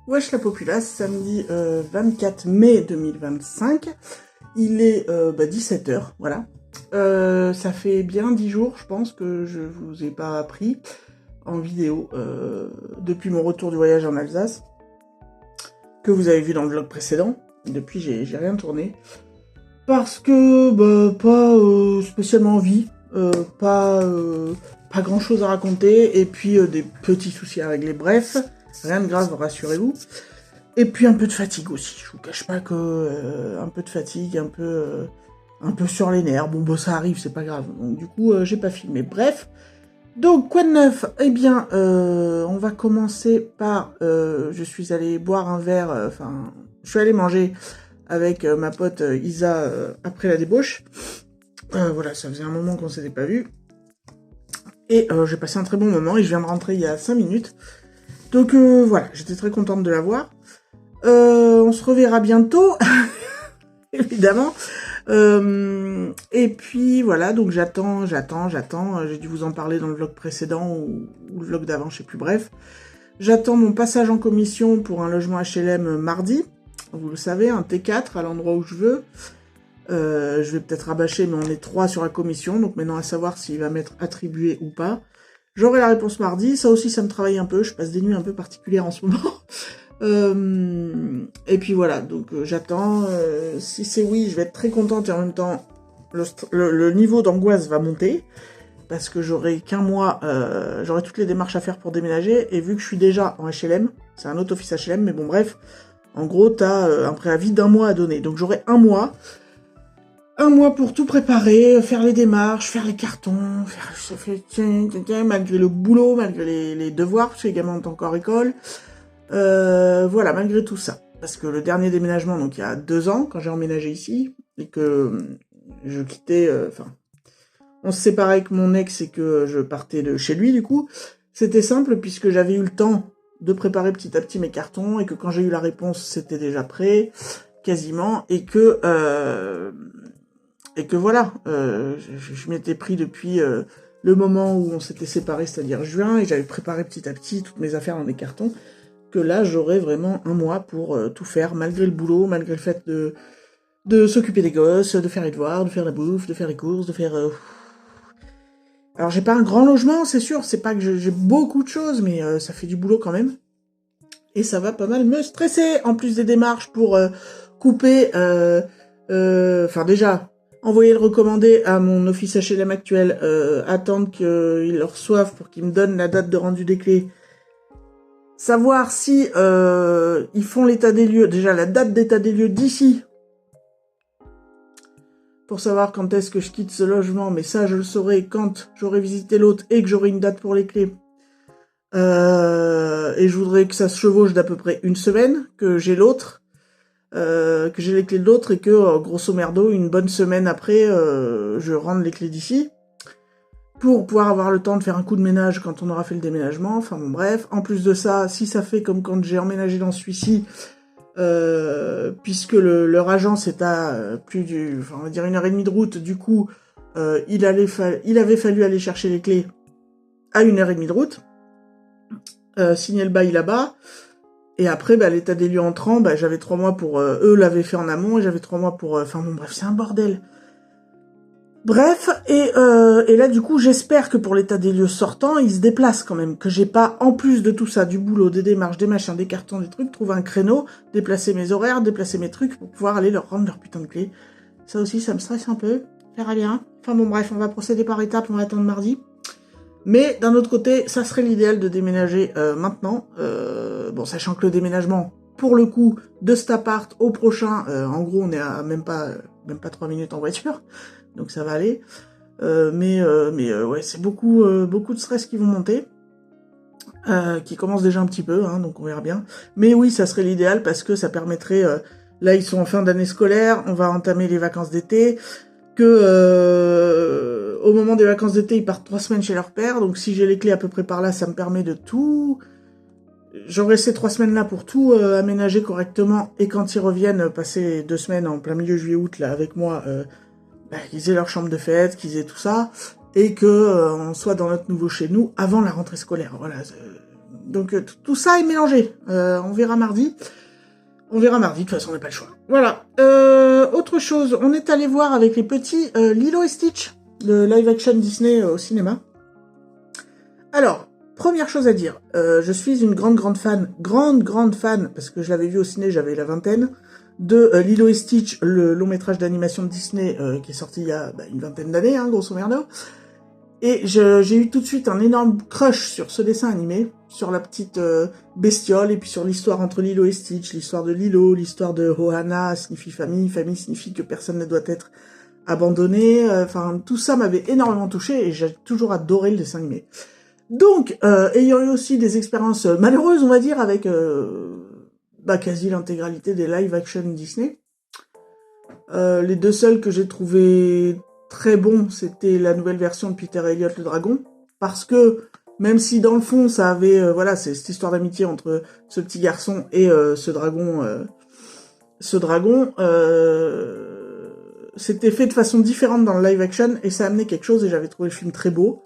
Wesh la populace, samedi 24 mai 2025, il est 17h, voilà. Ça fait bien 10 jours, je pense, que je vous ai pas pris en vidéo depuis mon retour du voyage en Alsace, que vous avez vu dans le vlog précédent. Depuis, j'ai rien tourné. Parce que, pas spécialement envie, pas grand chose à raconter, et puis des petits soucis à régler, bref, rien de grave, rassurez-vous. Et puis un peu de fatigue aussi, je vous cache pas que un peu de fatigue, un peu sur les nerfs, bon bah ça arrive, c'est pas grave, donc du coup j'ai pas filmé, bref. Donc quoi de neuf? Eh bien, on va commencer par, je suis allé boire un verre, je suis allé manger avec ma pote Isa après la débauche. Voilà, ça faisait un moment qu'on s'était pas vu. Et j'ai passé un très bon moment et je viens de rentrer il y a 5 minutes. Donc voilà, j'étais très contente de la voir. On se reverra bientôt, évidemment. Et puis voilà, donc j'attends. J'ai dû vous en parler dans le vlog précédent ou le vlog d'avant, je sais plus, bref. J'attends mon passage en commission pour un logement HLM mardi. Vous le savez, un T4 à l'endroit où je veux. Je vais peut-être rabâcher, mais on est 3 sur la commission, donc maintenant à savoir s'il va m'être attribué ou pas. J'aurai la réponse mardi, ça aussi ça me travaille un peu, je passe des nuits un peu particulières en ce moment. Et puis voilà, donc j'attends. Si c'est oui, je vais être très contente et en même temps, le niveau d'angoisse va monter. Parce que j'aurai qu'un mois, j'aurai toutes les démarches à faire pour déménager. Et vu que je suis déjà en HLM, c'est un autre office HLM, mais bon bref, en gros t'as un préavis d'1 mois à donner. Donc j'aurai un mois pour tout préparer, faire les démarches, faire les cartons, malgré le boulot, malgré les devoirs, parce que les gamins ont encore école. Voilà, malgré tout ça. Parce que le dernier déménagement, donc il y a 2 ans, quand j'ai emménagé ici, et que je quittais, on se séparait avec mon ex et que je partais de chez lui, du coup, c'était simple puisque j'avais eu le temps de préparer petit à petit mes cartons et que quand j'ai eu la réponse, c'était déjà prêt, quasiment, et que voilà, je m'étais pris depuis le moment où on s'était séparés, c'est-à-dire juin, et j'avais préparé petit à petit toutes mes affaires dans des cartons, que là, j'aurais vraiment un mois pour tout faire, malgré le boulot, malgré le fait de s'occuper des gosses, de faire les devoirs, de faire la bouffe, de faire les courses, de faire... Alors, j'ai pas un grand logement, c'est sûr, c'est pas que j'ai beaucoup de choses, mais ça fait du boulot quand même. Et ça va pas mal me stresser, en plus des démarches pour couper... déjà, envoyer le recommandé à mon office HLM actuel, attendre qu'ils le reçoivent pour qu'ils me donnent la date de rendu des clés, savoir si ils font l'état des lieux, déjà la date d'état des lieux d'ici, pour savoir quand est-ce que je quitte ce logement, mais ça je le saurai quand j'aurai visité l'autre et que j'aurai une date pour les clés. Et je voudrais que ça se chevauche d'à peu près 1 semaine, que j'ai l'autre, que j'ai les clés de l'autre et que, grosso merdo, une bonne semaine après, je rende les clés d'ici. Pour pouvoir avoir le temps de faire un coup de ménage quand on aura fait le déménagement, enfin bon bref. En plus de ça, si ça fait comme quand j'ai emménagé dans celui-ci, puisque leur agence est à on va dire 1h30 de route, du coup, il avait fallu aller chercher les clés à 1h30 de route, signer le bail là-bas, et après, l'état des lieux entrant, j'avais 3 mois pour... eux l'avaient fait en amont, et j'avais 3 mois pour... Enfin bon bref, c'est un bordel. Bref, et là du coup j'espère que pour l'état des lieux sortant, ils se déplacent quand même, que j'ai pas, en plus de tout ça, du boulot, des démarches, des machins, des cartons, des trucs, trouver un créneau, déplacer mes horaires, déplacer mes trucs pour pouvoir aller leur rendre leur putain de clé. Ça aussi ça me stresse un peu, verra bien. Enfin bon bref, on va procéder par étapes, on va attendre mardi. Mais d'un autre côté, ça serait l'idéal de déménager maintenant, bon sachant que le déménagement, pour le coup, de cet appart au prochain, en gros on est à même pas 3 minutes en voiture, donc ça va aller. Ouais, c'est beaucoup de stress qui vont monter, qui commence déjà un petit peu, hein, donc on verra bien. Mais oui, ça serait l'idéal parce que ça permettrait... là, ils sont en fin d'année scolaire, on va entamer les vacances d'été, que au moment des vacances d'été, ils partent 3 semaines chez leur père, donc si j'ai les clés à peu près par là, ça me permet de tout... J'aurai ces 3 semaines-là pour tout aménager correctement, et quand ils reviennent, passer 2 semaines en plein milieu juillet-août, là, avec moi... qu'ils aient leur chambre de fête, qu'ils aient tout ça, et que on soit dans notre nouveau chez nous avant la rentrée scolaire. Voilà, Donc tout ça est mélangé. On verra mardi. On verra mardi, de toute façon on n'a pas le choix. Voilà. Autre chose, on est allé voir avec les petits Lilo et Stitch, le live action Disney au cinéma. Alors, première chose à dire, je suis une grande fan, parce que je l'avais vu au ciné, j'avais la vingtaine, de Lilo et Stitch, le long métrage d'animation de Disney qui est sorti il y a une vingtaine d'années, grosso merdo. Et j'ai eu tout de suite un énorme crush sur ce dessin animé, sur la petite bestiole, et puis sur l'histoire entre Lilo et Stitch, l'histoire de Lilo, l'histoire de Ohana signifie famille, famille signifie que personne ne doit être abandonné, enfin tout ça m'avait énormément touché et j'ai toujours adoré le dessin animé. Donc, ayant eu aussi des expériences malheureuses, on va dire, avec quasi l'intégralité des live-action Disney, les deux seuls que j'ai trouvé très bons, c'était la nouvelle version de Peter Elliott le dragon, parce que, même si dans le fond, ça avait, c'est cette histoire d'amitié entre ce petit garçon et ce dragon, c'était fait de façon différente dans le live-action, et ça amenait quelque chose, et j'avais trouvé le film très beau.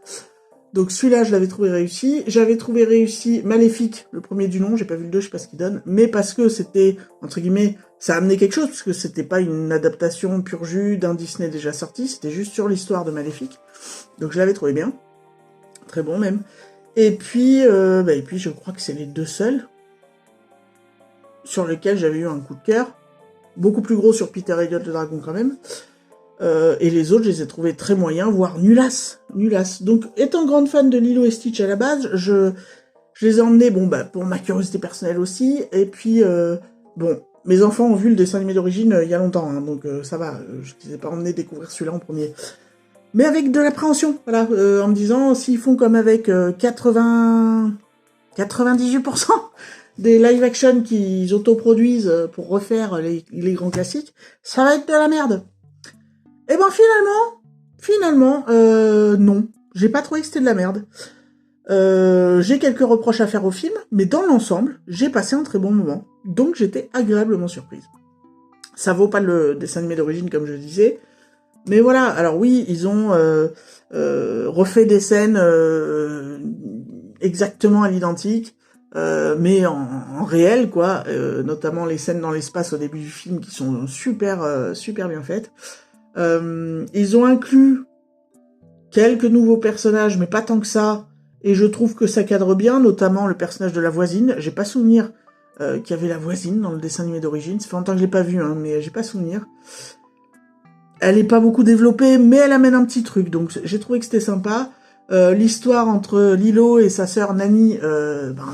Donc celui-là, je l'avais trouvé réussi. J'avais trouvé réussi Maléfique, le premier du nom, j'ai pas vu le 2, je sais pas ce qu'il donne, mais parce que c'était, entre guillemets, ça amenait quelque chose, parce que c'était pas une adaptation pur jus d'un Disney déjà sorti, c'était juste sur l'histoire de Maléfique. Donc je l'avais trouvé bien. Très bon même. Et puis je crois que c'est les deux seuls sur lesquels j'avais eu un coup de cœur. Beaucoup plus gros sur Peter Elliott le dragon quand même. Et les autres, je les ai trouvés très moyens, voire nulasses. Donc, étant grande fan de Lilo et Stitch à la base, je les ai emmenés, pour ma curiosité personnelle aussi, et puis, mes enfants ont vu le dessin animé d'origine il y a longtemps, donc ça va, je les ai pas emmenés découvrir celui-là en premier. Mais avec de l'appréhension, voilà, en me disant, s'ils font comme avec 98% des live-action qu'ils autoproduisent pour refaire les grands classiques, ça va être de la merde. Et finalement, non. J'ai pas trouvé que c'était de la merde. J'ai quelques reproches à faire au film, mais dans l'ensemble, j'ai passé un très bon moment. Donc j'étais agréablement surprise. Ça vaut pas le dessin animé d'origine, comme je le disais. Mais voilà, alors oui, ils ont refait des scènes exactement à l'identique, mais en réel, quoi. Notamment les scènes dans l'espace au début du film qui sont super bien faites. Ils ont inclus quelques nouveaux personnages, mais pas tant que ça, et je trouve que ça cadre bien, notamment le personnage de la voisine. J'ai pas souvenir qu'il y avait la voisine dans le dessin animé d'origine, ça fait longtemps que je l'ai pas vu, mais j'ai pas souvenir. Elle est pas beaucoup développée, mais elle amène un petit truc, donc j'ai trouvé que c'était sympa. L'histoire entre Lilo et sa sœur Nani,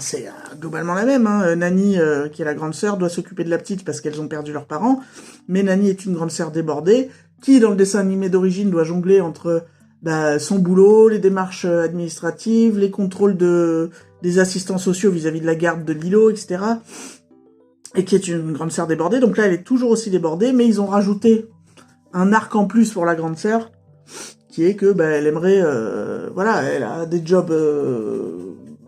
c'est globalement la même. Nani, qui est la grande sœur, doit s'occuper de la petite parce qu'elles ont perdu leurs parents, mais Nani est une grande sœur débordée, qui, dans le dessin animé d'origine, doit jongler entre son boulot, les démarches administratives, les contrôles des assistants sociaux vis-à-vis de la garde de Lilo, etc. Et qui est une grande sœur débordée. Donc là, elle est toujours aussi débordée, mais ils ont rajouté un arc en plus pour la grande sœur, qui est que elle aimerait, elle a des jobs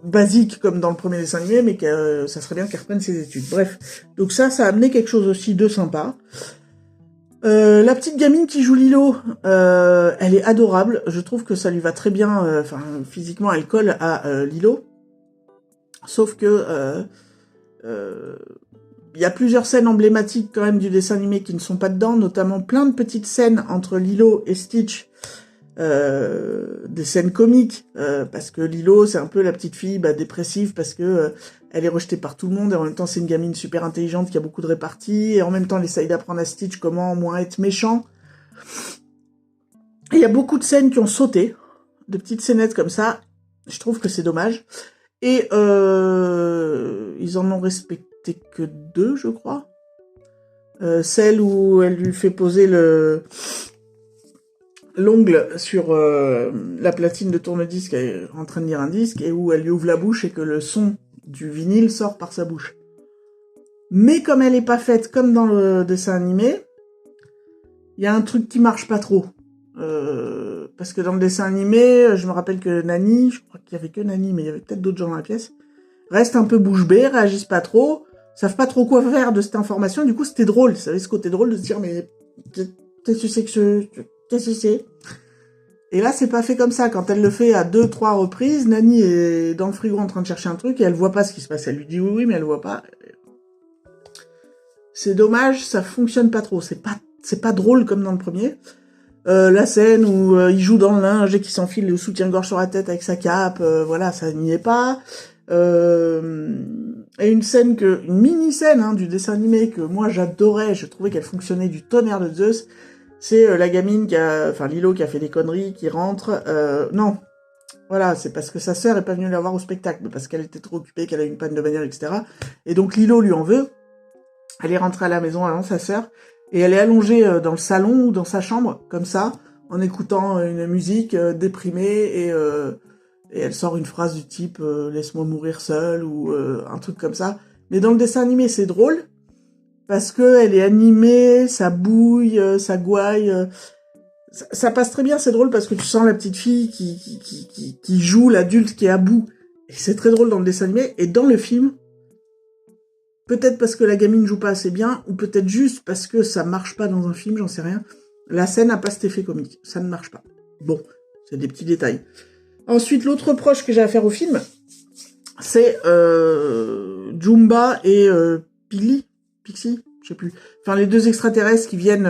basiques comme dans le premier dessin animé, mais que ça serait bien qu'elle reprenne ses études. Bref, donc ça a amené quelque chose aussi de sympa. La petite gamine qui joue Lilo, elle est adorable. Je trouve que ça lui va très bien. Physiquement, elle colle à Lilo. Sauf que il y a plusieurs scènes emblématiques quand même du dessin animé qui ne sont pas dedans, notamment plein de petites scènes entre Lilo et Stitch, des scènes comiques, parce que Lilo, c'est un peu la petite fille dépressive, parce que elle est rejetée par tout le monde, et en même temps c'est une gamine super intelligente qui a beaucoup de répartie, et en même temps elle essaye d'apprendre à Stitch comment moins être méchant. Et il y a beaucoup de scènes qui ont sauté, de petites scénettes comme ça, je trouve que c'est dommage. Et ils en ont respecté que 2, je crois. Celle où elle lui fait poser l'ongle sur la platine de tourne-disque, elle est en train de lire un disque, et où elle lui ouvre la bouche et que le son du vinyle sort par sa bouche. Mais comme elle est pas faite comme dans le dessin animé, il y a un truc qui marche pas trop. Parce que dans le dessin animé, je me rappelle que Nani, je crois qu'il y avait que Nani, mais il y avait peut-être d'autres gens dans la pièce, reste un peu bouche bée, réagissent pas trop, savent pas trop quoi faire de cette information, du coup c'était drôle, ça avait ce côté drôle de se dire mais qu'est-ce que c'est que qu'est-ce que c'est? Et là, c'est pas fait comme ça. Quand elle le fait à 2-3 reprises, Nani est dans le frigo en train de chercher un truc et elle voit pas ce qui se passe. Elle lui dit oui, mais elle voit pas. C'est dommage, ça fonctionne pas trop. C'est pas drôle comme dans le premier. La scène où il joue dans le linge et qu'il s'enfile le soutien-gorge sur la tête avec sa cape, voilà, ça n'y est pas. Et une mini-scène du dessin animé que moi j'adorais, je trouvais qu'elle fonctionnait du tonnerre de Zeus, c'est la gamine Lilo qui a fait des conneries, qui rentre, non, voilà, c'est parce que sa sœur est pas venue la voir au spectacle, parce qu'elle était trop occupée, qu'elle a eu une panne de bagnole, etc. Et donc Lilo lui en veut, elle est rentrée à la maison avant sa sœur, et elle est allongée dans le salon ou dans sa chambre, comme ça, en écoutant une musique déprimée, et elle sort une phrase du type laisse-moi mourir seule, ou un truc comme ça. Mais dans le dessin animé, c'est drôle, parce que elle est animée, ça bouille, ça gouaille, ça passe très bien, c'est drôle, parce que tu sens la petite fille qui joue l'adulte qui est à bout, et c'est très drôle dans le dessin animé, et dans le film, peut-être parce que la gamine joue pas assez bien, ou peut-être juste parce que ça marche pas dans un film, j'en sais rien. La scène n'a pas cet effet comique. Ça ne marche pas. Bon, c'est des petits détails. Ensuite, l'autre reproche que j'ai à faire au film, c'est Jumba et Pixie, je sais plus. Enfin, les deux extraterrestres qui viennent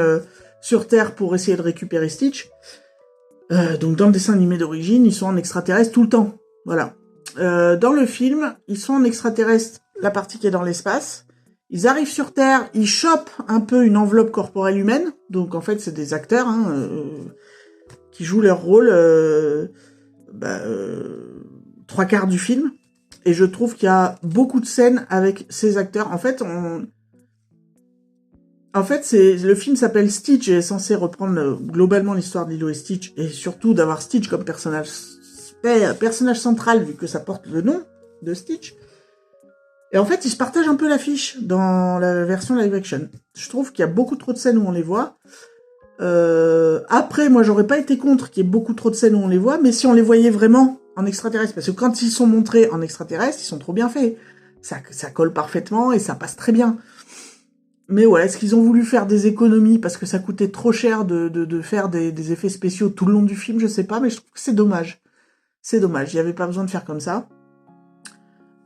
sur Terre pour essayer de récupérer Stitch. Donc, dans le dessin animé d'origine, ils sont en extraterrestres tout le temps. Voilà. Dans le film, ils sont en extraterrestres, la partie qui est dans l'espace. Ils arrivent sur Terre, ils chopent un peu une enveloppe corporelle humaine. Donc en fait, c'est des acteurs qui jouent leur rôle 3/4 du film. Et je trouve qu'il y a beaucoup de scènes avec ces acteurs. En fait, le film s'appelle Stitch et est censé reprendre globalement l'histoire de Lilo et Stitch, et surtout d'avoir Stitch comme personnage central, vu que ça porte le nom de Stitch. Et en fait, ils se partagent un peu l'affiche dans la version live action. Je trouve qu'il y a beaucoup trop de scènes où on les voit. Après, moi, j'aurais pas été contre qu'il y ait beaucoup trop de scènes où on les voit, mais si on les voyait vraiment en extraterrestre, parce que quand ils sont montrés en extraterrestre, ils sont trop bien faits. Ça colle parfaitement et ça passe très bien. Mais ouais, est-ce qu'ils ont voulu faire des économies parce que ça coûtait trop cher de faire des effets spéciaux tout le long du film, je sais pas, mais je trouve que c'est dommage. C'est dommage, il y avait pas besoin de faire comme ça.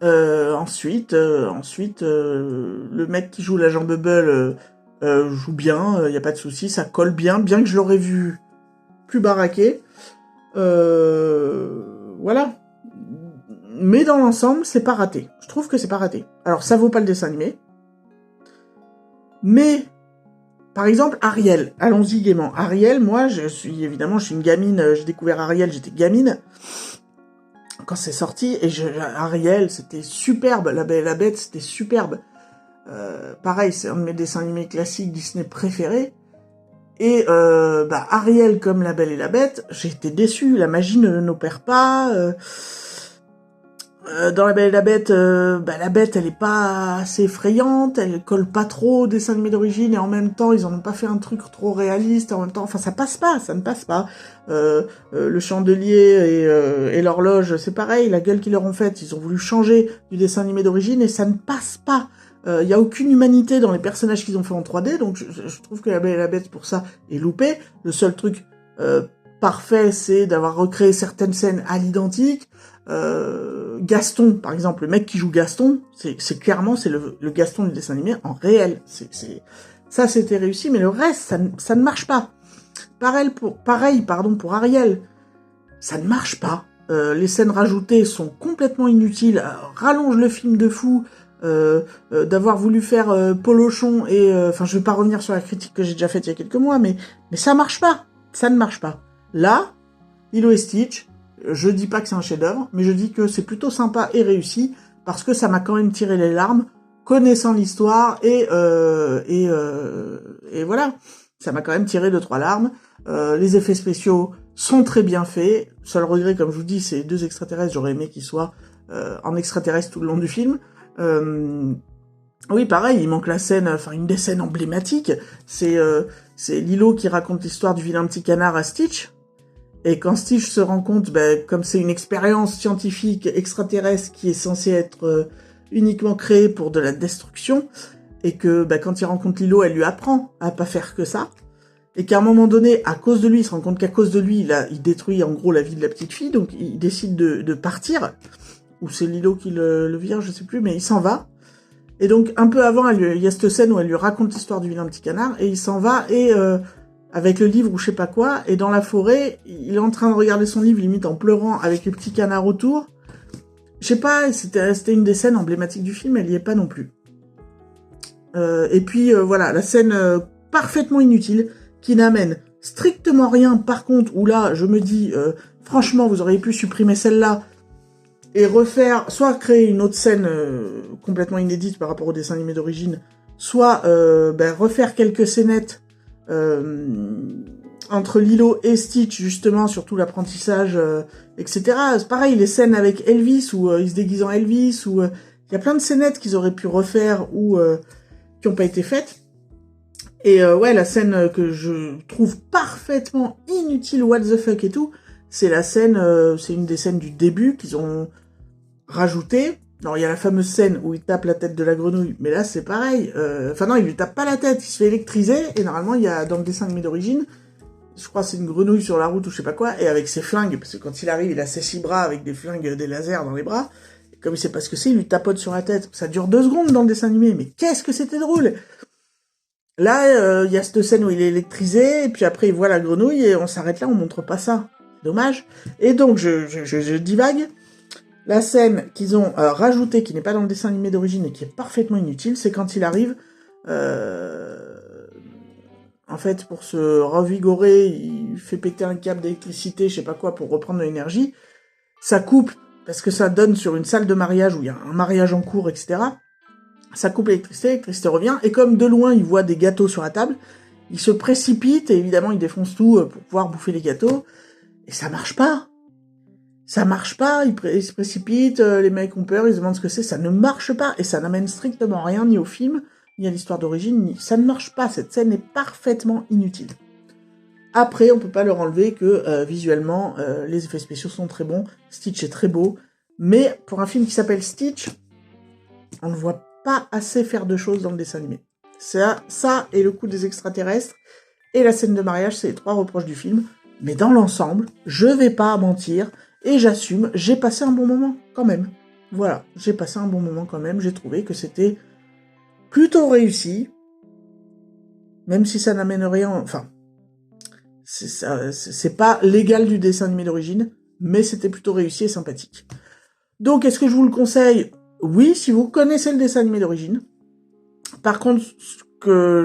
Ensuite, le mec qui joue l'agent Bubble joue bien, y a pas de souci, ça colle bien que je l'aurais vu plus baraqué. Voilà. Mais dans l'ensemble, c'est pas raté. Je trouve que c'est pas raté. Alors, ça vaut pas le dessin animé. Mais, par exemple, Ariel. Allons-y gaiement. Ariel, moi, je suis une gamine, j'ai découvert Ariel, j'étais gamine. Quand c'est sorti, et Ariel, c'était superbe, La Belle et la Bête, c'était superbe. Pareil, c'est un de mes dessins animés classiques Disney préférés. Et Ariel comme La Belle et la Bête, j'ai été déçu, la magie n'opère pas. Dans La Belle et la Bête, la bête, elle est pas assez effrayante, elle colle pas trop au dessin animé d'origine, et en même temps, ils en ont pas fait un truc trop réaliste, en même temps, enfin, ça ne passe pas. Le chandelier et l'horloge, c'est pareil, la gueule qu'ils leur ont faite, ils ont voulu changer du dessin animé d'origine, et ça ne passe pas. Y a aucune humanité dans les personnages qu'ils ont fait en 3D, donc je trouve que La Belle et la Bête, pour ça, est loupé. Le seul truc parfait, c'est d'avoir recréé certaines scènes à l'identique. Gaston, par exemple, le mec qui joue Gaston, c'est clairement le Gaston du dessin animé en réel. Ça, c'était réussi, mais le reste, ça ne marche pas. Pareil pour Ariel, ça ne marche pas. Les scènes rajoutées sont complètement inutiles, rallongent le film de fou. D'avoir voulu faire Polochon et je vais pas revenir sur la critique que j'ai déjà faite il y a quelques mois, mais ça marche pas, ça ne marche pas. Là, Lilo et Stitch, je dis pas que c'est un chef-d'œuvre, mais je dis que c'est plutôt sympa et réussi parce que ça m'a quand même tiré les larmes, connaissant l'histoire et voilà, ça m'a quand même tiré 2-3 larmes. Les effets spéciaux sont très bien faits. Seul regret, comme je vous dis, c'est 2 extraterrestres. J'aurais aimé qu'ils soient en extraterrestre tout le long du film. Oui, pareil, il manque la scène, une des scènes emblématiques, c'est Lilo qui raconte l'histoire du vilain petit canard à Stitch, et quand Stitch se rend compte, comme c'est une expérience scientifique extraterrestre qui est censée être uniquement créée pour de la destruction, et que quand il rencontre Lilo, elle lui apprend à pas faire que ça, et qu'à un moment donné, à cause de lui, il se rend compte qu'à cause de lui, il détruit en gros la vie de la petite fille, donc il décide de partir, ou c'est Lilo qui le vire, je sais plus, mais il s'en va. Et donc, un peu avant, il y a cette scène où elle lui raconte l'histoire du vilain petit canard, et il s'en va, et avec le livre ou je sais pas quoi, et dans la forêt, il est en train de regarder son livre, limite en pleurant, avec le petit canard autour. Je sais pas, c'était une des scènes emblématiques du film, elle y est pas non plus. Et puis, voilà, la scène parfaitement inutile, qui n'amène strictement rien, par contre, où là, je me dis, franchement, vous auriez pu supprimer celle-là, et refaire, soit créer une autre scène complètement inédite par rapport au dessin animé d'origine, soit refaire quelques scénettes entre Lilo et Stitch, justement, surtout l'apprentissage, etc. C'est pareil, les scènes avec Elvis, où il se déguise en Elvis, où il y a plein de scénettes qu'ils auraient pu refaire, ou qui n'ont pas été faites. Et ouais, la scène que je trouve parfaitement inutile, what the fuck et tout, c'est la scène, c'est une des scènes du début qu'ils ont rajoutée. Alors, il y a la fameuse scène où il tape la tête de la grenouille, mais là, c'est pareil. Enfin non, il lui tape pas la tête, il se fait électriser, et normalement, il y a, dans le dessin animé d'origine, je crois que c'est une grenouille sur la route ou je sais pas quoi, et avec ses flingues, parce que quand il arrive, il a ses 6 bras avec des flingues, des lasers dans les bras, et comme il sait pas ce que c'est, il lui tapote sur la tête. Ça dure 2 secondes dans le dessin animé, mais qu'est-ce que c'était drôle! Là, il y a cette scène où il est électrisé, et puis après, il voit la grenouille, et on s'arrête là, on montre pas ça. Dommage. Et donc, je divague. La scène qu'ils ont rajoutée, qui n'est pas dans le dessin animé d'origine, et qui est parfaitement inutile, c'est quand il arrive, en fait, pour se revigorer, il fait péter un câble d'électricité, je sais pas quoi, pour reprendre de l'énergie. Ça coupe, parce que ça donne sur une salle de mariage, où il y a un mariage en cours, etc., ça coupe l'électricité revient, et comme de loin il voit des gâteaux sur la table, il se précipite, et évidemment il défonce tout pour pouvoir bouffer les gâteaux, et ça marche pas. Ça marche pas, il se précipite, les mecs ont peur, ils se demandent ce que c'est, ça ne marche pas, et ça n'amène strictement rien, ni au film, ni à l'histoire d'origine, ça ne marche pas, cette scène est parfaitement inutile. Après, on peut pas leur enlever que visuellement, les effets spéciaux sont très bons, Stitch est très beau, mais pour un film qui s'appelle Stitch, on ne voit pas assez faire de choses dans le dessin animé. Ça et le coup des extraterrestres et la scène de mariage, c'est les 3 reproches du film. Mais dans l'ensemble, je vais pas mentir et j'assume, j'ai passé un bon moment quand même. Voilà, j'ai passé un bon moment quand même. J'ai trouvé que c'était plutôt réussi, même si ça n'amène rien. Enfin, c'est pas l'égal du dessin animé d'origine, mais c'était plutôt réussi et sympathique. Donc, est-ce que je vous le conseille ? Oui, si vous connaissez le dessin animé d'origine. Par contre, ce que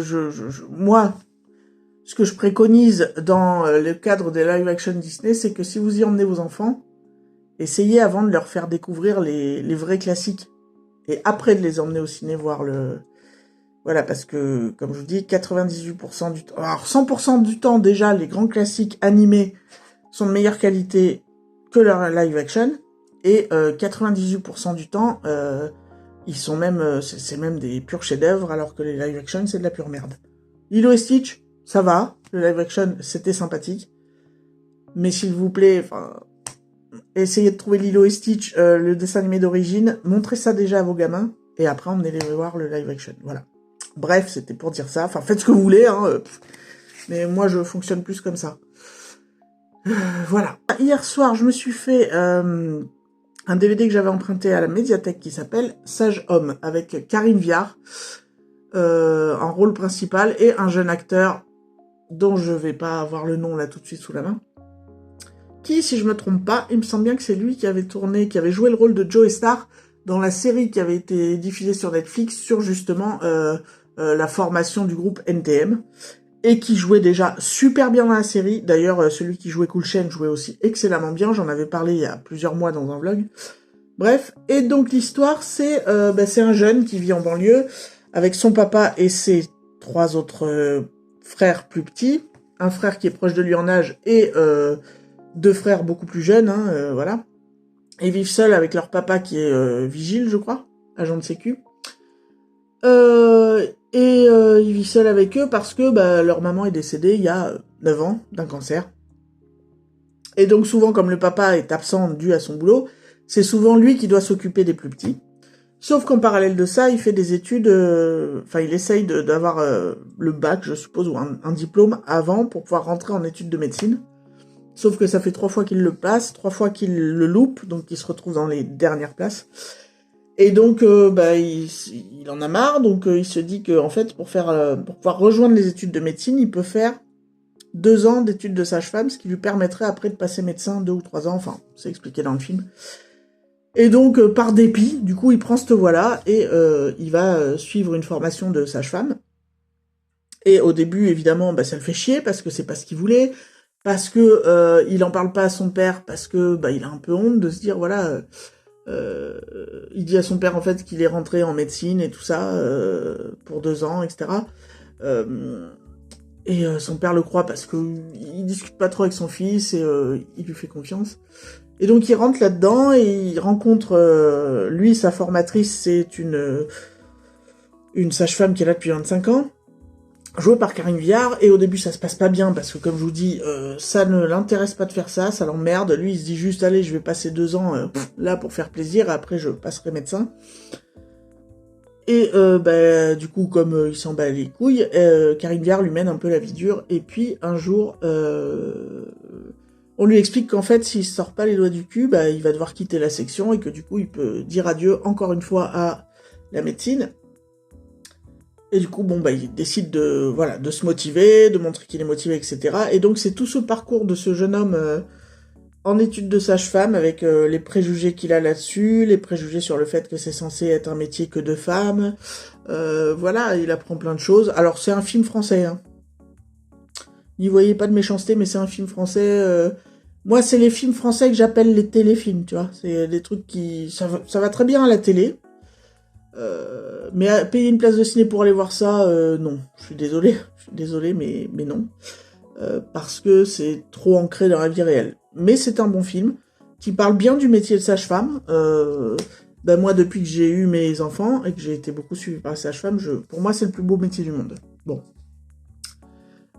ce que je préconise dans le cadre des live-action Disney, c'est que si vous y emmenez vos enfants, essayez avant de leur faire découvrir les vrais classiques. Et après de les emmener au ciné voir le... Voilà, parce que, comme je vous dis, 98% du temps... Alors, 100% du temps, déjà, les grands classiques animés sont de meilleure qualité que leur live-action. Et 98% du temps, ils sont même, c'est même des purs chefs-d'œuvre, alors que les live-action, c'est de la pure merde. Lilo et Stitch, ça va. Le live-action, c'était sympathique. Mais s'il vous plaît, essayez de trouver Lilo et Stitch, le dessin animé d'origine. Montrez ça déjà à vos gamins. Et après, emmenez-les voir le live-action. Voilà. Bref, c'était pour dire ça. Enfin, faites ce que vous voulez, hein. Mais moi, je fonctionne plus comme ça. Voilà. Hier soir, je me suis fait... un DVD que j'avais emprunté à la médiathèque qui s'appelle Sage Homme, avec Karine Viard en rôle principal et un jeune acteur dont je vais pas avoir le nom là tout de suite sous la main, qui, si je me trompe pas, il me semble bien que c'est lui qui avait joué le rôle de Joey Star dans la série qui avait été diffusée sur Netflix sur justement la formation du groupe NTM. Et qui jouait déjà super bien dans la série. D'ailleurs, celui qui jouait Cool Chain jouait aussi excellemment bien. J'en avais parlé il y a plusieurs mois dans un vlog. Bref, et donc l'histoire, c'est un jeune qui vit en banlieue avec son papa et ses 3 autres frères plus petits. Un frère qui est proche de lui en âge et 2 frères beaucoup plus jeunes, voilà. Ils vivent seuls avec leur papa qui est vigile, je crois, agent de sécu. Ils vivent seuls avec eux parce que leur maman est décédée il y a 9 ans d'un cancer. Et donc souvent, comme le papa est absent dû à son boulot, c'est souvent lui qui doit s'occuper des plus petits. Sauf qu'en parallèle de ça, il fait des études, il essaye d'avoir le bac, je suppose, ou un diplôme avant pour pouvoir rentrer en études de médecine. Sauf que ça fait 3 fois qu'il le passe, 3 fois qu'il le loupe, donc il se retrouve dans les dernières places. Et donc, il en a marre, donc il se dit que en fait, pour pouvoir rejoindre les études de médecine, il peut faire 2 ans d'études de sage-femme, ce qui lui permettrait après de passer médecin 2 ou 3 ans, enfin, c'est expliqué dans le film. Et donc, par dépit, du coup, il prend cette voie-là et il va suivre une formation de sage-femme. Et au début, évidemment, ça le fait chier parce que c'est pas ce qu'il voulait, parce que il en parle pas à son père, parce que il a un peu honte de se dire voilà. Il dit à son père en fait qu'il est rentré en médecine et tout ça pour 2 ans, etc. Son père le croit parce que il discute pas trop avec son fils et il lui fait confiance. Et donc il rentre là-dedans et il rencontre lui, sa formatrice, c'est une sage-femme qui est là depuis 25 ans, jouée par Karine Viard, et au début ça se passe pas bien, parce que comme je vous dis, ça ne l'intéresse pas de faire ça l'emmerde, lui il se dit juste, allez, je vais passer 2 ans là pour faire plaisir, et après je passerai médecin. Et du coup, comme il s'en bat les couilles, Karine Viard lui mène un peu la vie dure, et puis un jour, on lui explique qu'en fait, s'il sort pas les doigts du cul, il va devoir quitter la section, et que du coup, il peut dire adieu encore une fois à la médecine. Et du coup, il décide de se motiver, de montrer qu'il est motivé, etc. Et donc, c'est tout ce parcours de ce jeune homme en études de sage-femme, avec les préjugés qu'il a là-dessus, les préjugés sur le fait que c'est censé être un métier que de femmes. Il apprend plein de choses. Alors, c'est un film français, hein. N'y voyez pas de méchanceté, mais c'est un film français. Moi, c'est les films français que j'appelle les téléfilms, tu vois. C'est des trucs qui... Ça va très bien à la télé. Mais payer une place de ciné pour aller voir ça, non. Je suis désolé, mais non. Parce que c'est trop ancré dans la vie réelle. Mais c'est un bon film, qui parle bien du métier de sage-femme. Moi, depuis que j'ai eu mes enfants, et que j'ai été beaucoup suivie par la sage-femme, pour moi, c'est le plus beau métier du monde. Bon.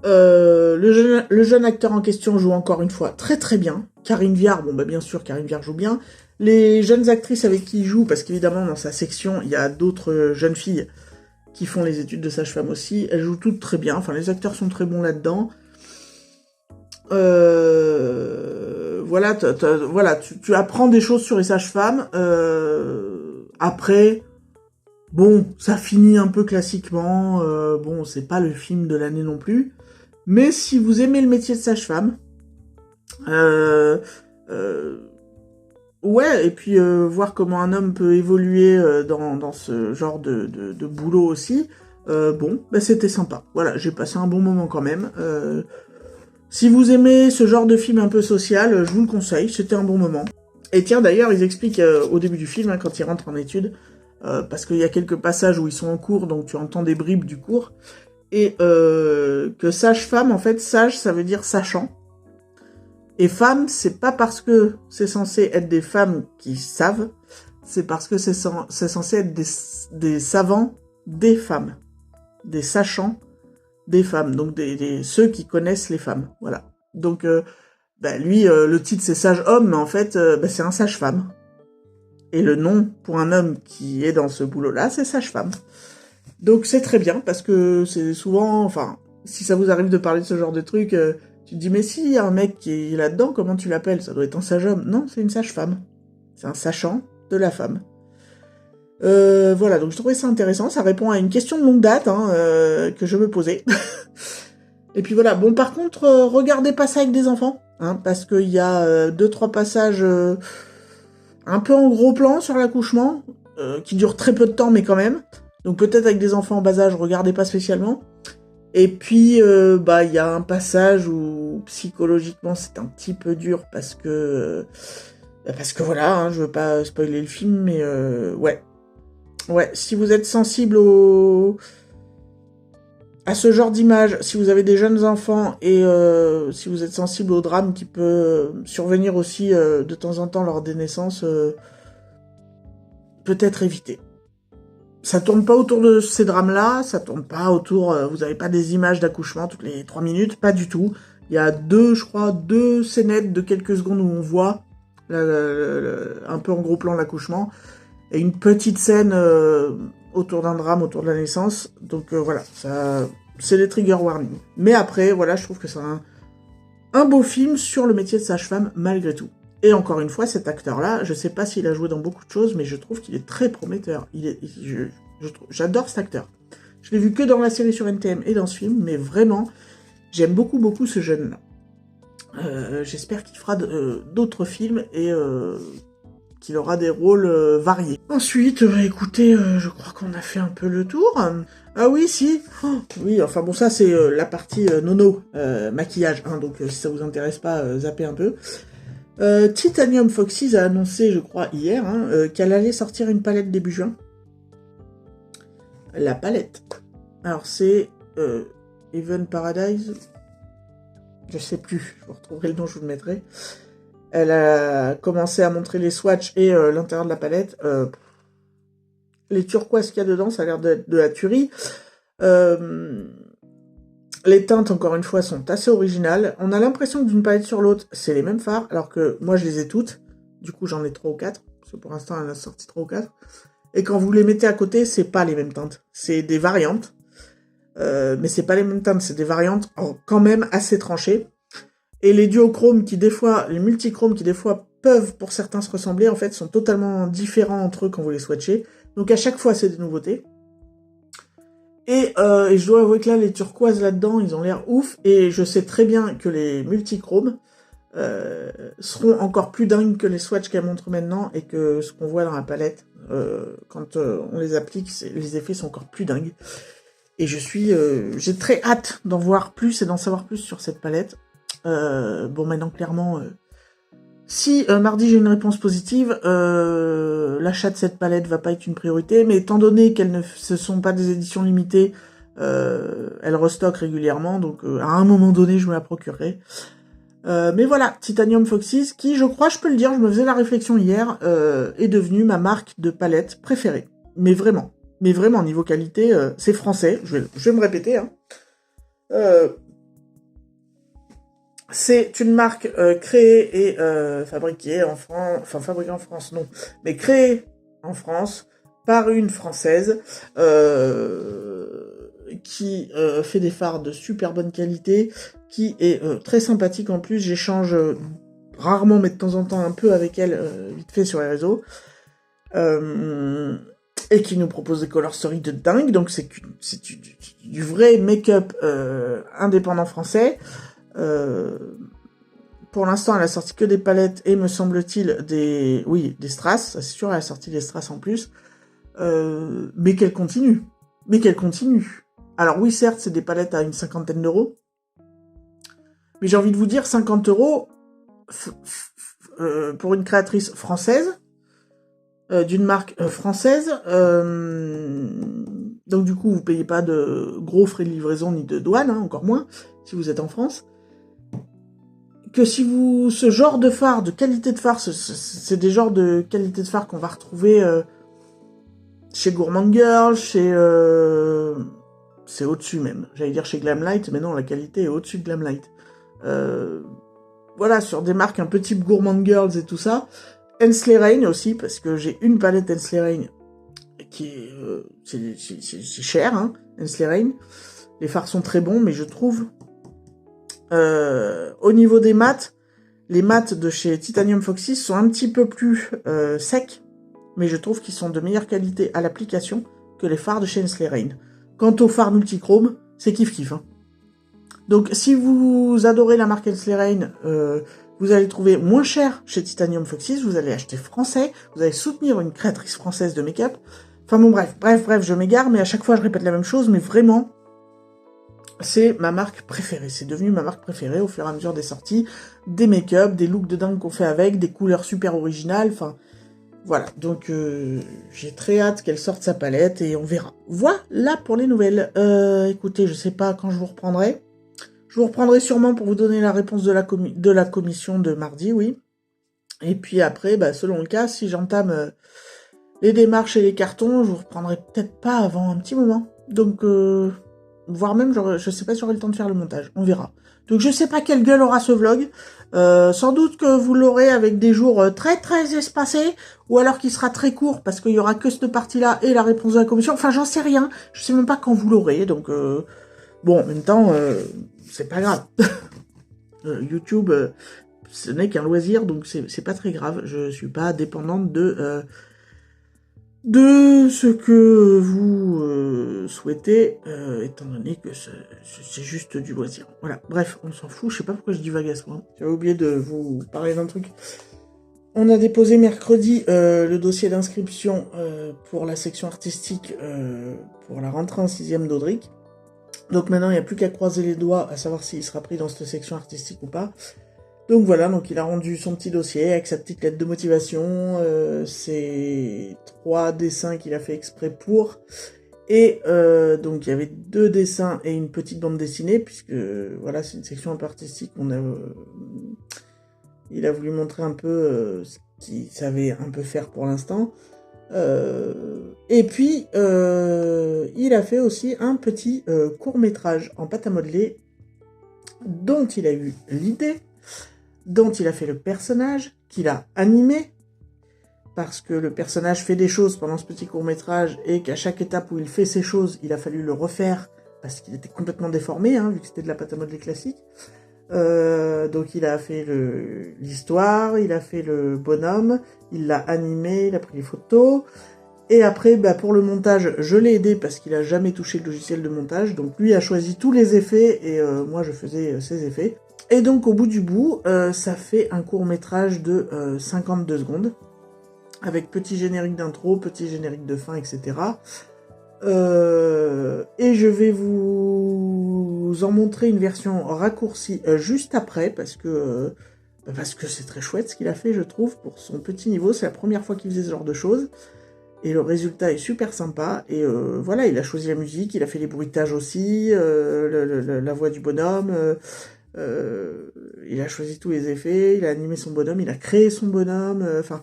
Le jeune acteur en question joue encore une fois très très bien. Karine Viard, bien sûr, Karine Viard joue bien. Les jeunes actrices avec qui il joue, parce qu'évidemment dans sa section, il y a d'autres jeunes filles qui font les études de sage-femme aussi, elles jouent toutes très bien, enfin les acteurs sont très bons là-dedans. Tu apprends des choses sur les sages-femmes. Après, ça finit un peu classiquement, c'est pas le film de l'année non plus. Mais si vous aimez le métier de sage-femme, et puis voir comment un homme peut évoluer dans ce genre de boulot aussi, c'était sympa. Voilà, j'ai passé un bon moment quand même. Si vous aimez ce genre de film un peu social, je vous le conseille, c'était un bon moment. Et tiens, d'ailleurs, ils expliquent au début du film, quand ils rentrent en études, parce qu'il y a quelques passages où ils sont en cours, donc tu entends des bribes du cours, et que sage-femme, en fait, sage, ça veut dire sachant. Et femme, c'est pas parce que c'est censé être des femmes qui savent, c'est parce que c'est censé être des savants des femmes, des sachants des femmes, donc ceux qui connaissent les femmes, voilà. Donc, lui, le titre c'est sage-homme, mais en fait, c'est un sage-femme. Et le nom pour un homme qui est dans ce boulot-là, c'est sage-femme. Donc c'est très bien, parce que c'est souvent, si ça vous arrive de parler de ce genre de truc, tu te dis, mais si, il y a un mec qui est là-dedans, comment tu l'appelles? Ça doit être un sage-homme. Non, c'est une sage-femme. C'est un sachant de la femme. Donc je trouvais ça intéressant, ça répond à une question de longue date que je me posais. Et puis voilà, par contre, regardez pas ça avec des enfants, parce qu'il y a 2-3 passages un peu en gros plan sur l'accouchement, qui durent très peu de temps, mais quand même. Donc peut-être avec des enfants en bas âge, regardez pas spécialement. Et puis, il y a un passage où psychologiquement c'est un petit peu dur, parce que voilà, je veux pas spoiler le film, mais Ouais, si vous êtes sensible à ce genre d'image, si vous avez des jeunes enfants et si vous êtes sensible au drame qui peut survenir aussi de temps en temps lors des naissances, peut-être éviter. Ça tourne pas autour de ces drames-là, ça tourne pas autour... vous avez pas des images d'accouchement toutes les 3 minutes, pas du tout. Il y a deux scénettes de quelques secondes où on voit un peu en gros plan l'accouchement. et une petite scène autour d'un drame, autour de la naissance. Donc voilà, ça, c'est les trigger warnings. Mais après, voilà, je trouve que c'est un beau film sur le métier de sage-femme malgré tout. Et encore une fois, cet acteur-là, je sais pas s'il a joué dans beaucoup de choses, mais je trouve qu'il est très prometteur. J'adore cet acteur. Je l'ai vu que dans la série sur NTM et dans ce film, mais vraiment, j'aime beaucoup, beaucoup ce jeune-là. J'espère qu'il fera d'autres films et qu'il aura des rôles variés. Ensuite, écoutez, je crois qu'on a fait un peu le tour. Ah oui, si. Oh, oui, enfin bon, ça c'est la partie nono, maquillage. Hein, donc si ça vous intéresse pas, zappez un peu. Titanium Foxys a annoncé, je crois, hier, qu'elle allait sortir une palette début juin. La palette. Alors c'est Even Paradise. Je sais plus, je vous retrouverai le nom, je vous le mettrai. Elle a commencé à montrer les swatchs et l'intérieur de la palette. Les turquoises qu'il y a dedans, ça a l'air de la tuerie. Les teintes, encore une fois, sont assez originales. On a l'impression que d'une palette sur l'autre, c'est les mêmes fards, alors que moi, je les ai toutes. Du coup, j'en ai 3 ou 4, parce que pour l'instant, elle en a sorti 3 ou 4. Et quand vous les mettez à côté, c'est pas les mêmes teintes. C'est des variantes. Mais c'est pas les mêmes teintes, c'est des variantes quand même assez tranchées. Et les duochromes qui des fois, les multichromes qui des fois peuvent pour certains se ressembler, en fait sont totalement différents entre eux quand vous les swatchez. Donc à chaque fois c'est des nouveautés. Et je dois avouer que là les turquoises là-dedans ils ont l'air ouf. Et je sais très bien que les multichromes seront encore plus dingues que les swatchs qu'elle montre maintenant et que ce qu'on voit dans la palette. Quand on les applique, les effets sont encore plus dingues. Et j'ai très hâte d'en voir plus et d'en savoir plus sur cette palette. Bon, maintenant, clairement, si mardi j'ai une réponse positive, l'achat de cette palette va pas être une priorité, mais étant donné qu'elles ne ce sont pas des éditions limitées, elles restockent régulièrement, donc à un moment donné, je me la procurerai. Mais voilà, Titanium Foxys, qui, je crois, je peux le dire, je me faisais la réflexion hier, est devenue ma marque de palette préférée. Mais vraiment, niveau qualité, c'est français, je vais me répéter, hein. C'est une marque créée et fabriquée en France, enfin fabriquée en France non, mais créée en France par une Française qui fait des fards de super bonne qualité, qui est très sympathique en plus. J'échange rarement mais de temps en temps un peu avec elle vite fait sur les réseaux. Et qui nous propose des color stories de dingue, donc c'est du vrai make-up indépendant français. Pour l'instant, elle a sorti que des palettes et, me semble-t-il, des strass. C'est sûr, elle a sorti des strass en plus. Mais qu'elle continue. Alors oui, certes, c'est des palettes à une 50aine d'euros. Mais j'ai envie de vous dire, 50 euros pour une créatrice française, d'une marque française. Donc du coup, vous payez pas de gros frais de livraison ni de douane, hein, encore moins, si vous êtes en France. Que si ce genre de phare, de qualité de phare, c'est des genres de qualité de phare qu'on va retrouver chez Gourmand Girl, c'est au-dessus même. J'allais dire chez Glamlight, mais non, la qualité est au-dessus de Glamlight. Voilà, sur des marques un peu type Gourmand Girls et tout ça. Hensley Rain aussi, parce que j'ai une palette Hensley Rain qui est... c'est cher, hein, Hensley Rain. Les fards sont très bons, mais je trouve... au niveau des mats, les mats de chez Titanium Foxys sont un petit peu plus secs, mais je trouve qu'ils sont de meilleure qualité à l'application que les fards de chez Hensley Rain. Quant aux fards multichrome, c'est kiff-kiff. Hein. Donc si vous adorez la marque Hensley Rain, vous allez trouver moins cher chez Titanium Foxys, vous allez acheter français, vous allez soutenir une créatrice française de make-up. Enfin bon, bref, je m'égare, mais à chaque fois je répète la même chose, mais vraiment... c'est ma marque préférée, c'est devenu ma marque préférée au fur et à mesure des sorties, des make-up, des looks de dingue qu'on fait avec, des couleurs super originales, enfin, voilà. Donc, j'ai très hâte qu'elle sorte sa palette et on verra. Voilà pour les nouvelles. Écoutez, je sais pas quand je vous reprendrai. Je vous reprendrai sûrement pour vous donner la réponse de la commission de mardi, oui. Et puis après, selon le cas, si j'entame les démarches et les cartons, je vous reprendrai peut-être pas avant un petit moment. Donc, voire même, je sais pas si j'aurai le temps de faire le montage. On verra. Donc je sais pas quelle gueule aura ce vlog. Sans doute que vous l'aurez avec des jours très très espacés, ou alors qu'il sera très court parce qu'il y aura que cette partie-là et la réponse de la commission. Enfin, j'en sais rien. Je sais même pas quand vous l'aurez. Donc bon, en même temps, c'est pas grave. YouTube, ce n'est qu'un loisir, donc c'est pas très grave. Je suis pas dépendante de ce que vous souhaitez, étant donné que c'est juste du loisir. Voilà, bref, on s'en fout, je sais pas pourquoi je divague à ce point. J'avais oublié de vous parler d'un truc. On a déposé mercredi le dossier d'inscription pour la section artistique pour la rentrée en 6e d'Audric. Donc maintenant, il n'y a plus qu'à croiser les doigts à savoir s'il sera pris dans cette section artistique ou pas. Donc voilà, donc il a rendu son petit dossier avec sa petite lettre de motivation, ses 3 dessins qu'il a fait exprès pour, et donc il y avait 2 dessins et une petite bande dessinée, puisque voilà, c'est une section un peu artistique, il a voulu montrer un peu ce qu'il savait un peu faire pour l'instant. Et puis il a fait aussi un petit court-métrage en pâte à modeler, dont il a eu l'idée, dont il a fait le personnage, qu'il a animé, parce que le personnage fait des choses pendant ce petit court-métrage, et qu'à chaque étape où il fait ces choses, il a fallu le refaire, parce qu'il était complètement déformé, vu que c'était de la pâte à modeler classique. Donc il a fait l'histoire, il a fait le bonhomme, il l'a animé, il a pris les photos, et après, pour le montage, je l'ai aidé, parce qu'il a jamais touché le logiciel de montage, donc lui a choisi tous les effets, et moi je faisais ses effets. Et donc au bout du bout, ça fait un court-métrage de 52 secondes, avec petit générique d'intro, petit générique de fin, etc. Et je vais vous en montrer une version raccourcie juste après, parce que c'est très chouette ce qu'il a fait, je trouve, pour son petit niveau. C'est la première fois qu'il faisait ce genre de choses, et le résultat est super sympa. Et voilà, il a choisi la musique, il a fait les bruitages aussi, la voix du bonhomme... il a choisi tous les effets, il a animé son bonhomme, il a créé son bonhomme, enfin...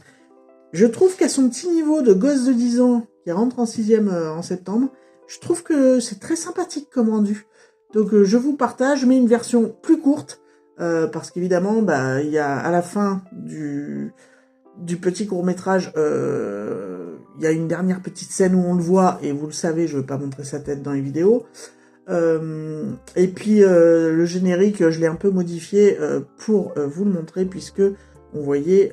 je trouve qu'à son petit niveau de gosse de 10 ans, qui rentre en 6e en septembre, je trouve que c'est très sympathique comme rendu. Donc je vous partage, mais une version plus courte, parce qu'évidemment, il y a à la fin du petit court-métrage, il y a une dernière petite scène où on le voit, et vous le savez, je ne veux pas montrer sa tête dans les vidéos. Et puis le générique, je l'ai un peu modifié pour vous le montrer, puisque on voyait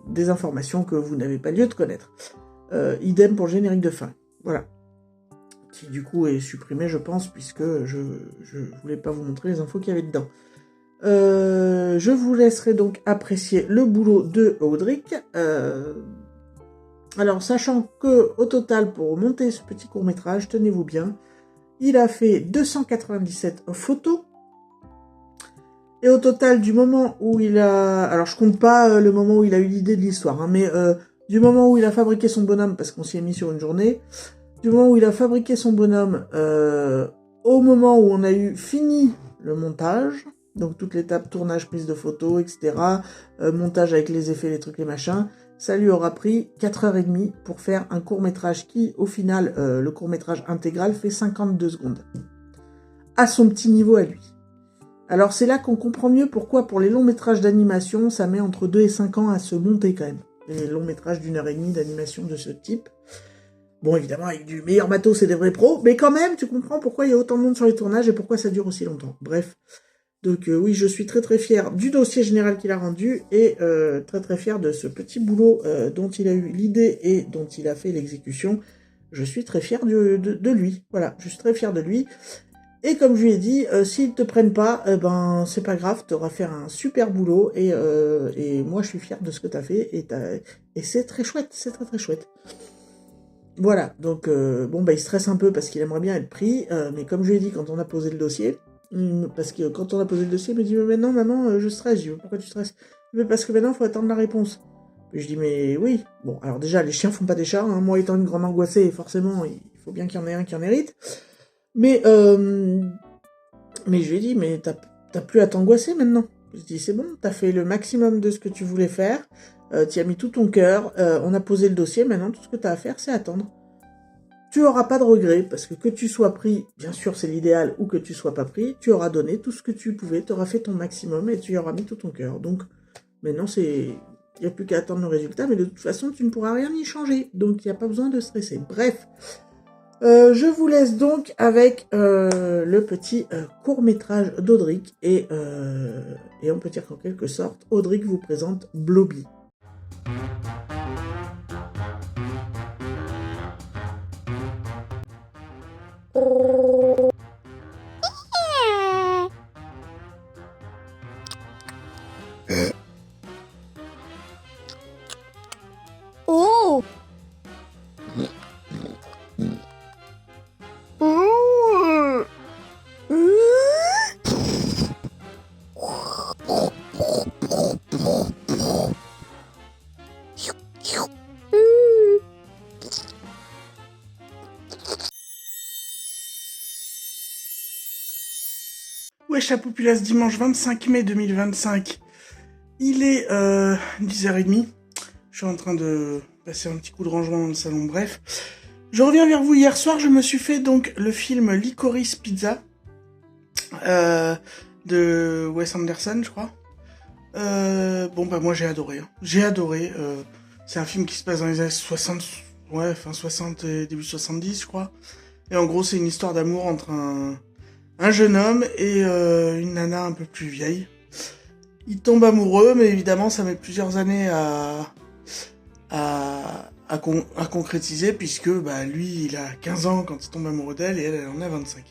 des informations que vous n'avez pas lieu de connaître. Idem pour le générique de fin, voilà, qui du coup est supprimé, je pense, puisque je voulais pas vous montrer les infos qu'il y avait dedans. Je vous laisserai donc apprécier le boulot de Audric. Alors, sachant que au total, pour monter ce petit court-métrage, tenez-vous bien, il a fait 297 photos. Et au total, du moment où il a... Alors, je compte pas le moment où il a eu l'idée de l'histoire, mais du moment où il a fabriqué son bonhomme, parce qu'on s'y est mis sur une journée, du moment où il a fabriqué son bonhomme, au moment où on a eu fini le montage, donc toute l'étape tournage, prise de photos, etc., montage avec les effets, les trucs, les machins, ça lui aura pris 4h30 pour faire un court-métrage qui, au final, le court-métrage intégral fait 52 secondes. À son petit niveau à lui. Alors c'est là qu'on comprend mieux pourquoi pour les longs métrages d'animation, ça met entre 2 et 5 ans à se monter quand même. Les longs métrages d'1h30 d'animation de ce type. Bon, évidemment, avec du meilleur matos et des vrais pros, mais quand même, tu comprends pourquoi il y a autant de monde sur les tournages et pourquoi ça dure aussi longtemps. Bref. Donc oui, je suis très très fier du dossier général qu'il a rendu, et très très fier de ce petit boulot dont il a eu l'idée et dont il a fait l'exécution. Je suis très fier de lui. Voilà, je suis très fier de lui. Et comme je lui ai dit, s'ils te prennent pas, c'est pas grave, t'auras fait un super boulot, et moi je suis fier de ce que t'as fait, et c'est très chouette, c'est très très chouette. Voilà, donc il stresse un peu parce qu'il aimerait bien être pris, mais comme je lui ai dit quand on a posé le dossier, parce que quand on a posé le dossier, il me dit « Mais maintenant, maman, je stresse. » Je dis « Pourquoi tu stresses ?»« Mais parce que maintenant, il faut attendre la réponse. » Puis je dis « Mais oui. » Bon, alors déjà, les chiens font pas des chats, moi étant une grande angoissée, forcément, il faut bien qu'il y en ait un qui en hérite. Mais je lui ai dit « Mais t'as plus à t'angoisser maintenant. » Je dis « C'est bon, t'as fait le maximum de ce que tu voulais faire, t'y as mis tout ton cœur, on a posé le dossier, maintenant tout ce que t'as à faire, c'est attendre. » tu auras pas de regrets, parce que tu sois pris, bien sûr c'est l'idéal, ou que tu sois pas pris, tu auras donné tout ce que tu pouvais, tu auras fait ton maximum et tu y auras mis tout ton cœur. Donc maintenant il n'y a plus qu'à attendre le résultat, mais de toute façon tu ne pourras rien y changer, donc il n'y a pas besoin de stresser. Bref, je vous laisse donc avec le petit court-métrage d'Audric, et on peut dire qu'en quelque sorte, Audric vous présente Blobby. Oh. Wesh la populace, dimanche 25 mai 2025. Il est 10h30. Je suis en train de passer un petit coup de rangement dans le salon, bref. Je reviens vers vous. Hier soir, je me suis fait donc le film Licorice Pizza de Wes Anderson, je crois. Bon bah moi j'ai adoré. Hein. J'ai adoré. C'est un film qui se passe dans les années 60, ouais, fin 60 et début 70, je crois. Et en gros, c'est une histoire d'amour entre un jeune homme et une nana un peu plus vieille. Ils tombent amoureux, mais évidemment, ça met plusieurs années à concrétiser, puisque bah, lui, il a 15 ans quand il tombe amoureux d'elle, et elle en a 25.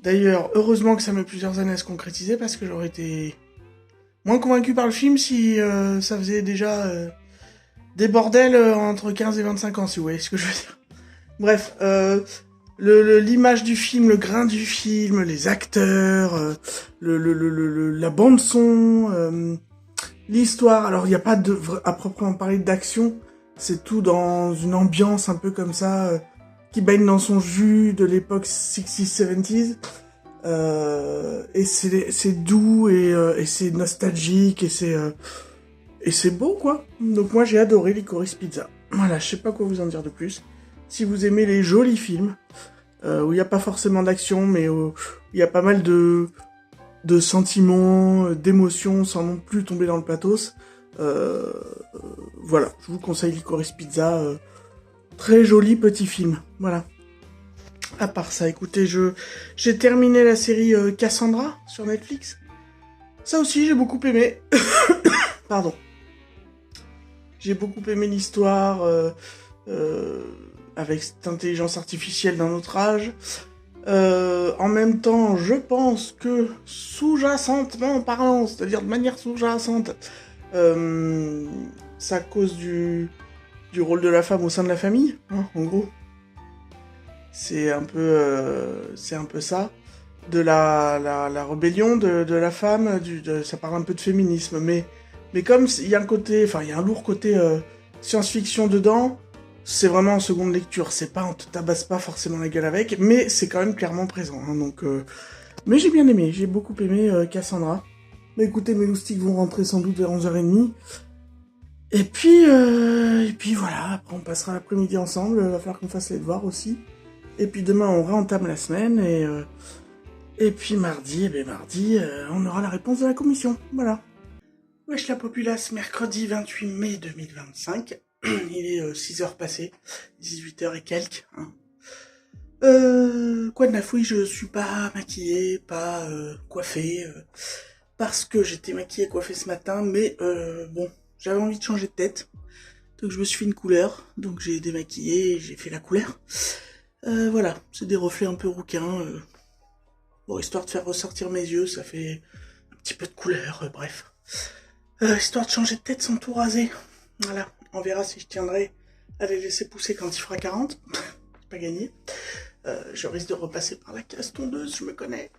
D'ailleurs, heureusement que ça met plusieurs années à se concrétiser, parce que j'aurais été moins convaincu par le film si ça faisait déjà des bordels entre 15 et 25 ans, si vous voyez ce que je veux dire. Bref, l'image du film, le grain du film, les acteurs, la bande son, l'histoire. Alors il n'y a pas à proprement parler d'action, c'est tout dans une ambiance un peu comme ça, qui baigne dans son jus de l'époque 60s, 70s. Et c'est doux et c'est nostalgique et c'est beau quoi. Donc moi j'ai adoré Licorice Pizza. Voilà, je sais pas quoi vous en dire de plus. Si vous aimez les jolis films, où il n'y a pas forcément d'action, mais où il y a pas mal de sentiments, d'émotions, sans non plus tomber dans le pathos, voilà, je vous conseille Licorice Pizza, très joli petit film, voilà. À part ça, écoutez, j'ai terminé la série Cassandra sur Netflix. Ça aussi, j'ai beaucoup aimé. Pardon. J'ai beaucoup aimé l'histoire, avec cette intelligence artificielle d'un autre âge. En même temps, je pense que sous-jacentement parlant, c'est-à-dire de manière sous-jacente, ça cause du rôle de la femme au sein de la famille, hein, en gros. C'est un peu ça. De la rébellion de la femme, ça parle un peu de féminisme, mais comme il y a un lourd côté science-fiction dedans, c'est vraiment en seconde lecture, on te tabasse pas forcément la gueule avec, mais c'est quand même clairement présent, hein, donc... Mais j'ai bien aimé, j'ai beaucoup aimé Cassandra. Mais écoutez, mes loustiques vont rentrer sans doute vers 11h30. Et puis voilà, après on passera l'après-midi ensemble, va falloir qu'on fasse les devoirs aussi. Et puis demain on réentame la semaine, et puis mardi, on aura la réponse de la commission, voilà. Wesh la populace, mercredi 28 mai 2025, il est 6h passées, 18h et quelques, hein. Quoi de la fouille, je suis pas maquillée, pas coiffée, parce que j'étais maquillée et coiffée ce matin, mais bon, j'avais envie de changer de tête, donc je me suis fait une couleur, donc j'ai démaquillé et j'ai fait la couleur. Voilà, c'est des reflets un peu rouquins, bon, histoire de faire ressortir mes yeux, ça fait un petit peu de couleur, bref. Histoire de changer de tête sans tout raser, voilà, on verra si je tiendrai à les laisser pousser quand il fera 40, c'est pas gagné. Je risque de repasser par la case tondeuse, je me connais.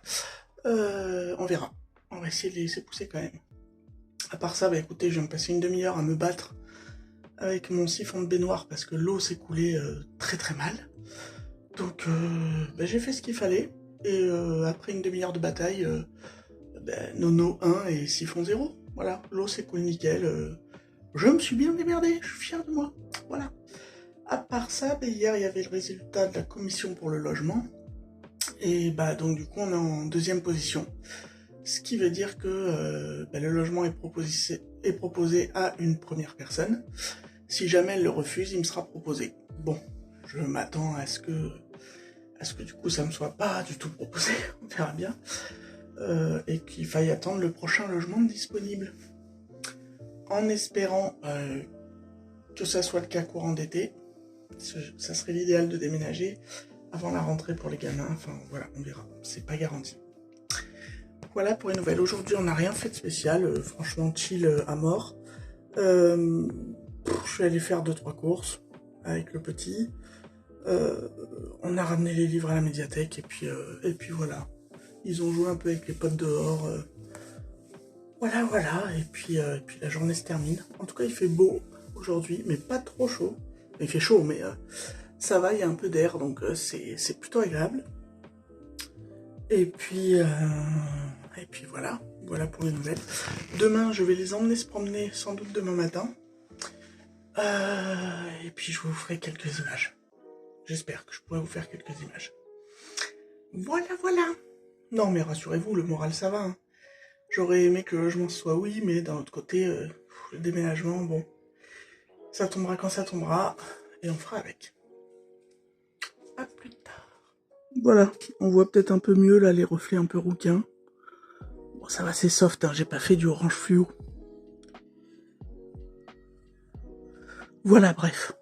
On verra. On va essayer de les laisser pousser quand même. À part ça, bah écoutez, je viens de passer une demi-heure à me battre avec mon siphon de baignoire parce que l'eau s'est coulée très très mal. Donc bah, j'ai fait ce qu'il fallait. Et après une demi-heure de bataille, nono 1 et siphon 0. Voilà, l'eau s'est coulée nickel. Je me suis bien démerdé, je suis fier de moi. Voilà. À part ça, hier il y avait le résultat de la commission pour le logement. Et donc du coup on est en deuxième position. Ce qui veut dire que le logement est proposé à une première personne. Si jamais elle le refuse, il me sera proposé. Bon, je m'attends à ce que du coup ça me soit pas du tout proposé, on verra bien. Et qu'il faille attendre le prochain logement disponible. En espérant que ça soit le cas courant d'été. Ça serait l'idéal de déménager avant la rentrée pour les gamins. Enfin voilà, on verra, c'est pas garanti. Voilà pour les nouvelles. Aujourd'hui on n'a rien fait de spécial, franchement chill à mort. Je suis allé faire 2-3 courses avec le petit. On a ramené les livres à la médiathèque et puis voilà. Ils ont joué un peu avec les potes dehors. Voilà. Et puis la journée se termine. En tout cas il fait beau aujourd'hui, mais pas trop chaud. Il fait chaud, mais ça va, il y a un peu d'air, donc c'est plutôt agréable. Et puis voilà pour les nouvelles. Demain, je vais les emmener se promener, sans doute demain matin. Et puis je vous ferai quelques images. J'espère que je pourrai vous faire quelques images. Voilà. Non, mais rassurez-vous, le moral ça va. Hein. J'aurais aimé que le logement soit oui, mais d'un autre côté, le déménagement, bon, ça tombera quand ça tombera, et on fera avec. À plus tard. Voilà, on voit peut-être un peu mieux là les reflets un peu rouquins. Bon, ça va, c'est soft, hein, j'ai pas fait du orange fluo. Voilà, bref.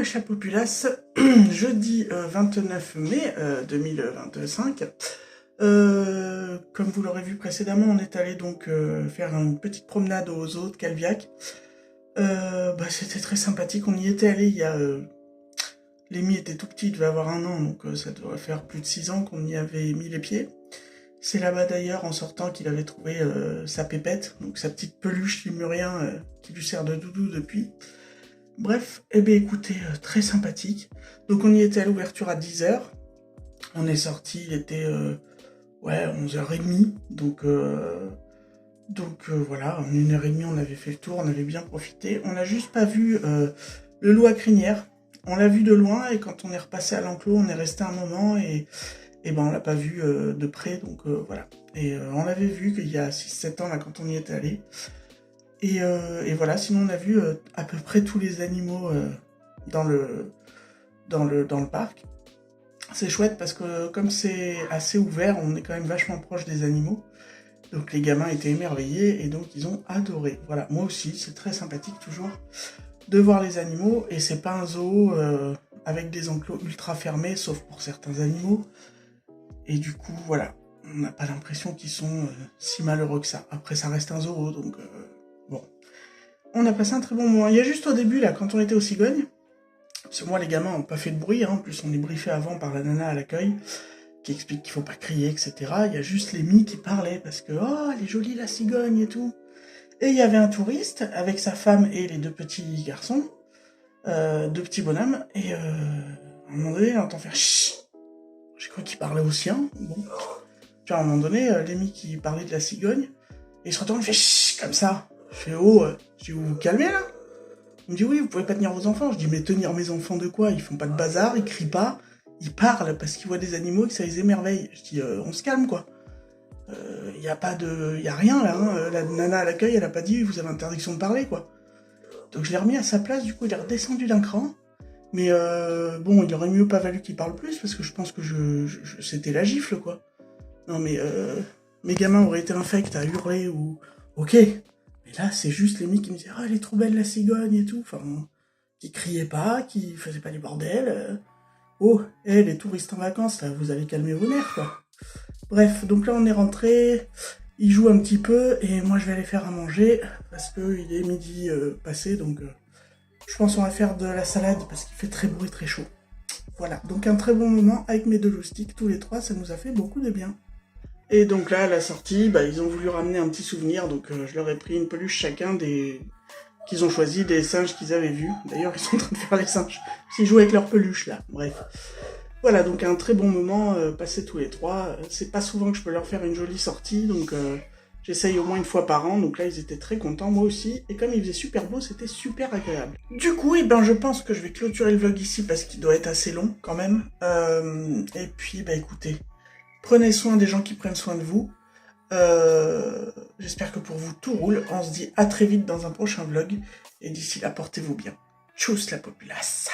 ma chère populace, jeudi 29 mai 2025. Comme vous l'aurez vu précédemment, on est allé donc faire une petite promenade aux zoo de Calviac. C'était très sympathique, on y était allé il y a... Lémi était tout petit, il devait avoir 1 an, donc ça devrait faire plus de 6 ans qu'on y avait mis les pieds. C'est là-bas d'ailleurs, en sortant, qu'il avait trouvé sa pépette, donc sa petite peluche lémurien qui lui sert de doudou depuis. Bref, écoutez, très sympathique. Donc on y était à l'ouverture à 10h. On est sorti, il était 11h30. Donc voilà, en 1h30 on avait fait le tour, on avait bien profité. On n'a juste pas vu le loup à crinière. On l'a vu de loin et quand on est repassé à l'enclos, on est resté un moment et on l'a pas vu de près, donc voilà. Et on l'avait vu qu'il y a 6-7 ans là quand on y était allé. Et voilà, sinon on a vu à peu près tous les animaux dans le parc. C'est chouette parce que comme c'est assez ouvert, on est quand même vachement proche des animaux. Donc les gamins étaient émerveillés et donc ils ont adoré. Voilà, moi aussi, c'est très sympathique toujours de voir les animaux. Et c'est pas un zoo avec des enclos ultra fermés, sauf pour certains animaux. Et du coup, voilà, on n'a pas l'impression qu'ils sont si malheureux que ça. Après, ça reste un zoo, donc bon. On a passé un très bon moment. Il y a juste au début, là, quand on était aux cigognes, parce que moi, les gamins n'ont pas fait de bruit, hein, en plus on est briefé avant par la nana à l'accueil, qui explique qu'il faut pas crier, etc. Il y a juste Lémi qui parlait, parce que « Oh, elle est jolie la cigogne et tout !» Et il y avait un touriste, avec sa femme et les 2 petits garçons, 2 petits bonhommes, et à un moment donné, on entend faire « Chut !» J'ai cru qu'il parlait au sien, bon. Puis à un moment donné, Lémi qui parlait de la cigogne, et il se retourne, il fait « Chut !» comme ça. Je fais « Oh, je dis, vous vous calmez là ?» Il me dit « Oui, vous pouvez pas tenir vos enfants. » Je dis « Mais tenir mes enfants de quoi? Ils font pas de bazar, ils crient pas, ils parlent parce qu'ils voient des animaux et que ça les émerveille. » Je dis « On se calme quoi. Y a rien là, hein. La nana à l'accueil, elle a pas dit vous avez interdiction de parler quoi. » Donc je l'ai remis à sa place, du coup il est redescendu d'un cran. Mais bon, il aurait mieux pas valu qu'il parle plus parce que je pense que c'était la gifle quoi. Non mais mes gamins auraient été infects à hurler ou... Ok. Mais là, c'est juste Lémi qui me disait « Ah, elle est trop belle la cigogne et tout. » Enfin, qui criait pas, qui faisait pas les bordels. Oh, les touristes en vacances, là, vous allez calmer vos nerfs, quoi. Bref, donc là, on est rentré. Il joue un petit peu et moi, je vais aller faire à manger parce que il est midi passé, donc je pense qu'on va faire de la salade parce qu'il fait très beau et très chaud. Voilà, donc un très bon moment avec mes 2 loustiques, tous les 3, ça nous a fait beaucoup de bien. Et donc là, à la sortie, ils ont voulu ramener un petit souvenir, donc je leur ai pris une peluche chacun qu'ils ont choisi, des singes qu'ils avaient vus. D'ailleurs, ils sont en train de faire les singes. Ils jouent avec leurs peluches, là. Bref. Voilà, donc un très bon moment passé tous les 3. C'est pas souvent que je peux leur faire une jolie sortie, donc j'essaye au moins 1 fois par an. Donc là, ils étaient très contents, moi aussi. Et comme il faisait super beau, c'était super agréable. Du coup, je pense que je vais clôturer le vlog ici, parce qu'il doit être assez long, quand même. Et puis, écoutez... Prenez soin des gens qui prennent soin de vous. J'espère que pour vous tout roule. On se dit à très vite dans un prochain vlog. Et d'ici là, portez-vous bien. Tchuss la populace.